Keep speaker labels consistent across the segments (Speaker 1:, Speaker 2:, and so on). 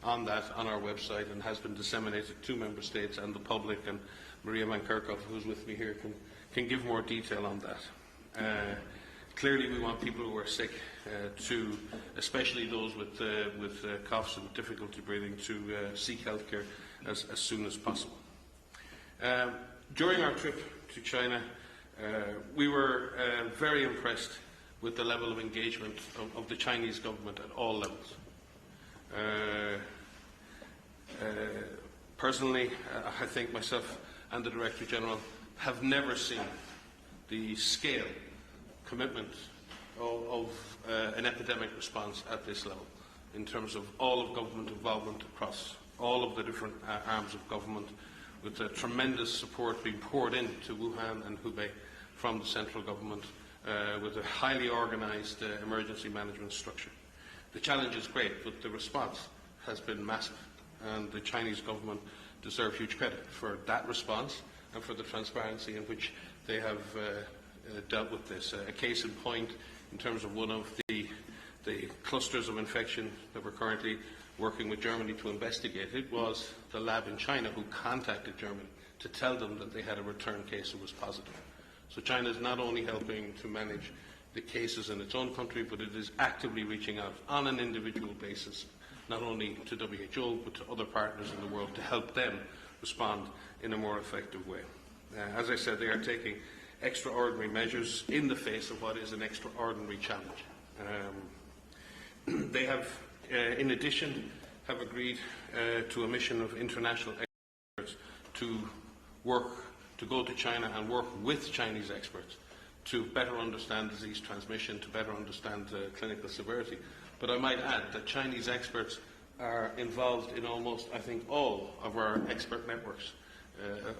Speaker 1: on that on our website and has been disseminated to Member States and the public, and Maria Van Kerkhoff, who is with me here, can give more detail on that. Clearly we want people who are sick, especially those with coughs and difficulty breathing, to seek health care as soon as possible. During our trip to China, we were very impressed with the level of engagement of the Chinese government at all levels. Personally, I think myself and the Director General have never seen the scale, commitment of an epidemic response at this level, in terms of all of government involvement across all of the different arms of government, with tremendous support being poured into Wuhan and Hubei from the central government, with a highly organised emergency management structure. The challenge is great, but the response has been massive, and the Chinese government deserve huge credit for that response and for the transparency in which they have dealt with this. A case in point, in terms of one of the clusters of infection that we're currently working with Germany to investigate, it was the lab in China who contacted Germany to tell them that they had a return case that was positive. So China is not only helping to manage the cases in its own country, but it is actively reaching out on an individual basis, not only to WHO, but to other partners in the world, to help them respond in a more effective way. As I said, they are taking extraordinary measures in the face of what is an extraordinary challenge. They have, in addition, have agreed to a mission of international experts to go to China and work with Chinese experts to better understand disease transmission, to better understand clinical severity. But I might add that Chinese experts are involved in almost, I think, all of our expert networks,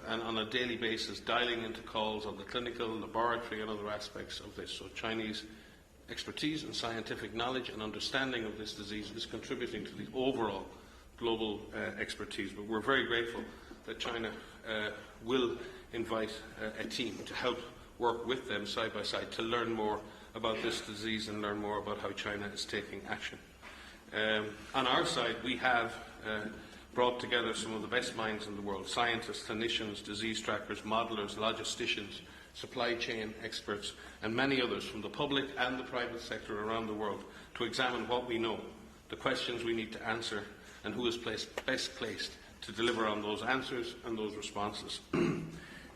Speaker 1: and on a daily basis dialing into calls on the clinical, laboratory and other aspects of this. So Chinese expertise and scientific knowledge and understanding of this disease is contributing to the overall global expertise. But we're very grateful that China will invite a team to help work with them side by side to learn more about this disease and learn more about how China is taking action. On our side, we have brought together some of the best minds in the world: scientists, clinicians, disease trackers, modelers, logisticians, supply chain experts, and many others from the public and the private sector around the world, to examine what we know, the questions we need to answer, and who is best placed to deliver on those answers and those responses.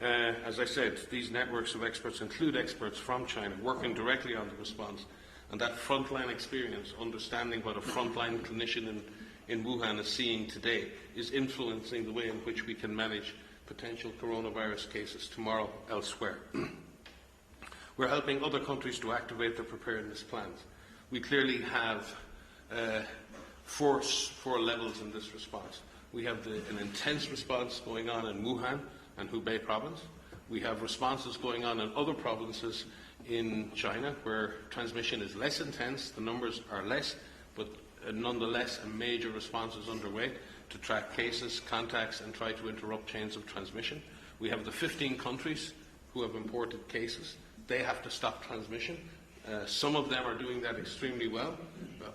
Speaker 1: As I said, these networks of experts include experts from China working directly on the response, and that frontline experience, understanding what a frontline clinician in Wuhan is seeing today, is influencing the way in which we can manage potential coronavirus cases tomorrow elsewhere. We're helping other countries to activate their preparedness plans. We clearly have four levels in this response. We have an intense response going on in Wuhan and Hubei province. We have responses going on in other provinces in China where transmission is less intense, the numbers are less, but nonetheless a major response is underway to track cases, contacts and try to interrupt chains of transmission. We have the 15 countries who have imported cases. They have to stop transmission. Some of them are doing that extremely well.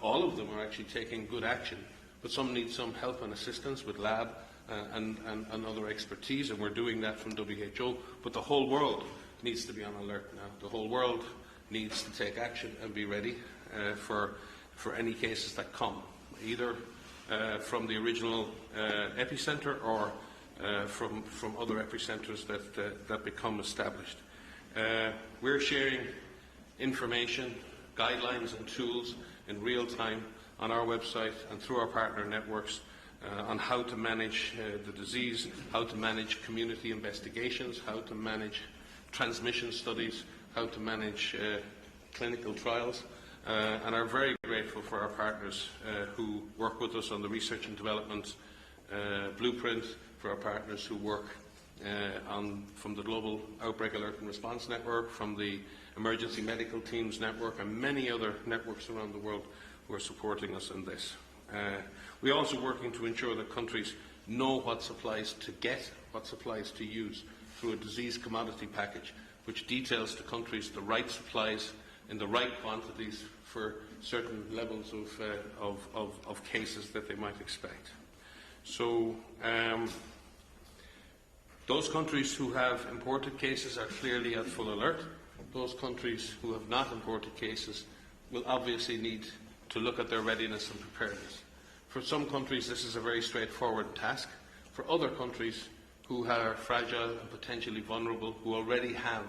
Speaker 1: All of them are actually taking good action, but some need some help and assistance with lab and other expertise, and we're doing that from WHO. But the whole world needs to be on alert now. The whole world needs to take action and be ready for any cases that come, either from the original epicenter or from other epicenters that become established. We're sharing information, guidelines and tools in real time on our website and through our partner networks on how to manage the disease, how to manage community investigations, how to manage transmission studies, how to manage clinical trials, and are very grateful for our partners who work with us on the research and development blueprint, for our partners who work from the Global Outbreak Alert and Response Network, from the Emergency Medical Teams Network, and many other networks around the world who are supporting us in this. We're also working to ensure that countries know what supplies to get, what supplies to use, through a disease commodity package, which details to countries the right supplies in the right quantities for certain levels of cases that they might expect. So those countries who have imported cases are clearly at full alert. Those countries who have not imported cases will obviously need to look at their readiness and preparedness. For some countries, this is a very straightforward task. For other countries who are fragile and potentially vulnerable, who already have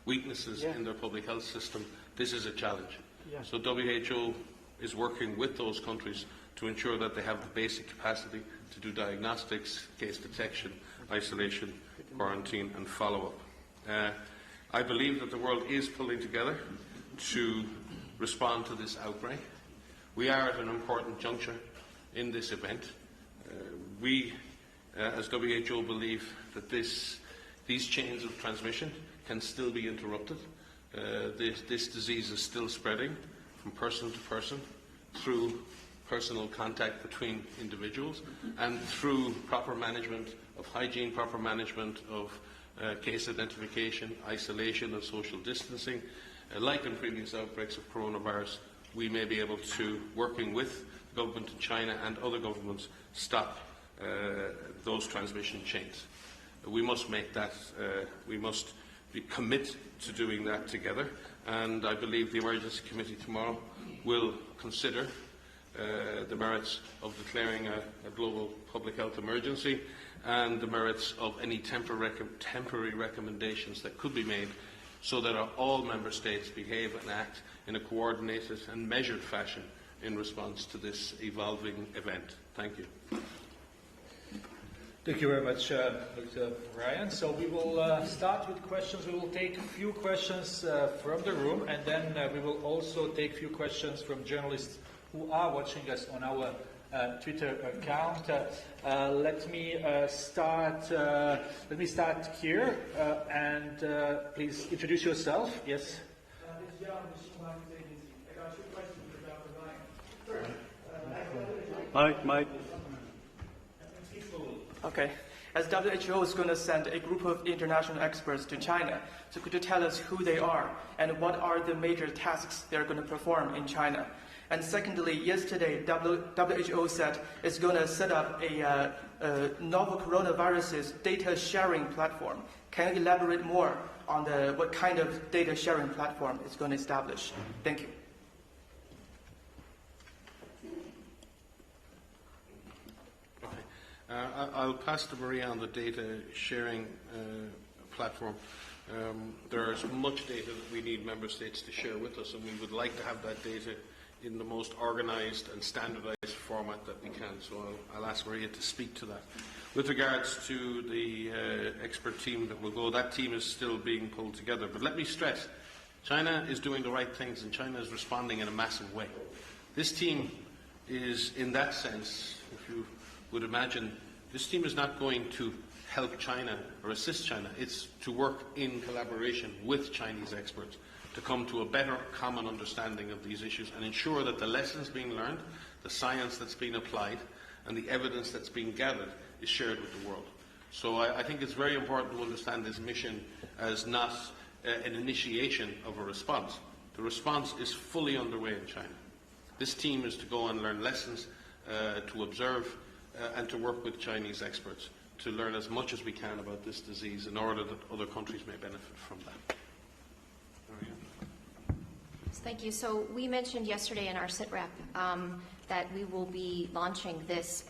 Speaker 1: weaknesses in their public health system, this is a challenge. So WHO is working with those countries to ensure that they have the basic capacity to do diagnostics, case detection, isolation, quarantine and follow-up. I believe that the world is pulling together to respond to this outbreak. We are at an important juncture in this event. We, as WHO, believe that these chains of transmission can still be interrupted. This disease is still spreading from person to person through personal contact between individuals and through proper management of hygiene, proper management of case identification, isolation and social distancing. Like in previous outbreaks of coronavirus, we may be able to, working with the government of China and other governments, stop those transmission chains. We must make that, we must commit to doing that together, and I believe the Emergency Committee tomorrow will consider the merits of declaring a global public health emergency and the merits of any temporary recommendations that could be made so that all Member States behave and act in a coordinated and measured fashion in response to this evolving event. Thank you.
Speaker 2: Thank you very much, Dr. Ryan. So we will start with questions. We will take a few questions from the room, and then we will also take a few questions from journalists who are watching us on our Twitter account. Let me start here, and please introduce yourself. Yes.
Speaker 3: It's Jan, the Market Agency. I got two questions for Dr. Ryan. First,
Speaker 4: Mike.
Speaker 3: Okay. As WHO is going to send a group of international experts to China, so could you tell us who they are and what are the major tasks they're going to perform in China? And secondly, yesterday WHO said it's going to set up a novel coronaviruses data sharing platform. Can you elaborate more on what kind of data sharing platform it's going to establish? Thank you.
Speaker 1: I'll pass to Maria on the data sharing platform. There is much data that we need Member States to share with us, and we would like to have that data in the most organised and standardised format that we can. So I'll ask Maria to speak to that. With regards to the expert team that will go, that team is still being pulled together. But let me stress, China is doing the right things, and China is responding in a massive way. This team is, in that sense, if you would imagine, this team is not going to help China or assist China. It's to work in collaboration with Chinese experts to come to a better common understanding of these issues and ensure that the lessons being learned, the science that's being applied, and the evidence that's being gathered is shared with the world. So I think it's very important to understand this mission as not an initiation of a response. The response is fully underway in China. This team is to go and learn lessons, to observe, and to work with Chinese experts to learn as much as we can about this disease in order that other countries may benefit from that.
Speaker 5: Thank you. So we mentioned yesterday in our SITREP that we will be launching this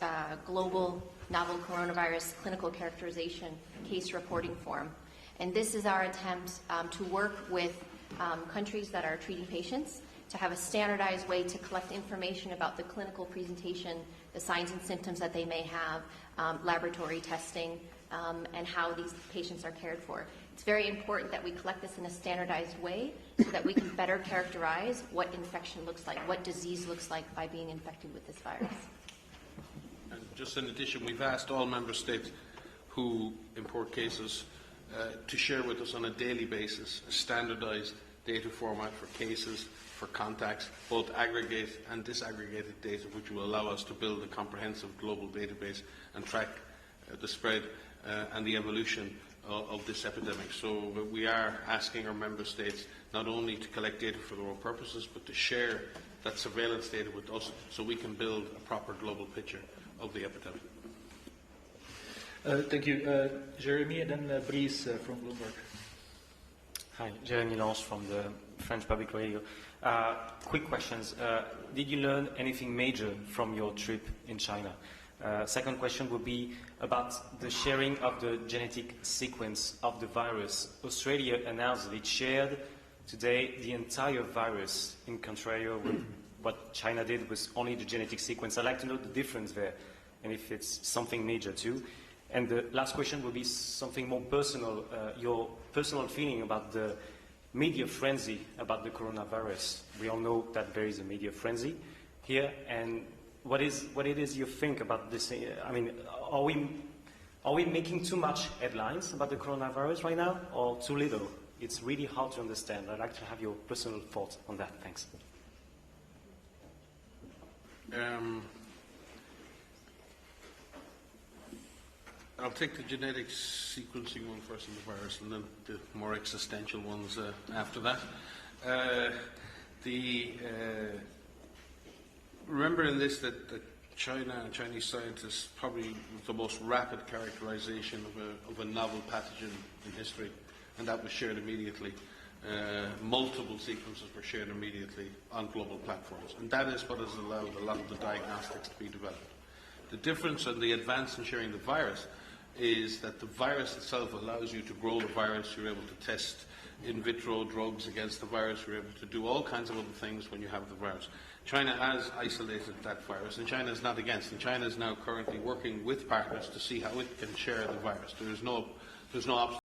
Speaker 5: global novel coronavirus clinical characterization case reporting form. And this is our attempt to work with countries that are treating patients to have a standardized way to collect information about the clinical presentation, the signs and symptoms that they may have, laboratory testing, and how these patients are cared for. It's very important that we collect this in a standardized way so that we can better characterize what infection looks like, what disease looks like by being infected with this virus.
Speaker 1: And just in addition, we've asked all Member States who import cases to share with us on a daily basis a standardized data format for cases, for contacts, both aggregate and disaggregated data, which will allow us to build a comprehensive global database and track the spread and the evolution of this epidemic. So we are asking our member states not only to collect data for their own purposes, but to share that surveillance data with us so we can build a proper global picture of the epidemic.
Speaker 2: Thank you. Jeremy, and then Brice from Bloomberg.
Speaker 4: Hi, Jeremy Lange from the French Public Radio. Quick questions. Did you learn anything major from your trip in China? Second question would be about the sharing of the genetic sequence of the virus. Australia announced that it shared today the entire virus, in contrary with what China did with only the genetic sequence. I'd like to know the difference there, and if it's something major too. And the last question would be something more personal, your personal feeling about the media frenzy about the coronavirus. We all know that there is a media frenzy here, and what it is you think about this? I mean, are we making too much headlines about the coronavirus right now, or too little? It's really hard to understand. I'd like to have your personal thoughts on that. Thanks.
Speaker 1: I'll take the genetic sequencing one first in the virus, and then the more existential ones after that. Remember in this that China and Chinese scientists probably the most rapid characterization of a novel pathogen in history, and that was shared immediately. Multiple sequences were shared immediately on global platforms, and that is what has allowed a lot of the diagnostics to be developed. The difference and the advance in sharing the virus is that the virus itself allows you to grow the virus. You're able to test in vitro drugs against the virus. You're able to do all kinds of other things when you have the virus. China has isolated that virus, and China is not against. And China is now currently working with partners to see how it can share the virus. There's no obstacle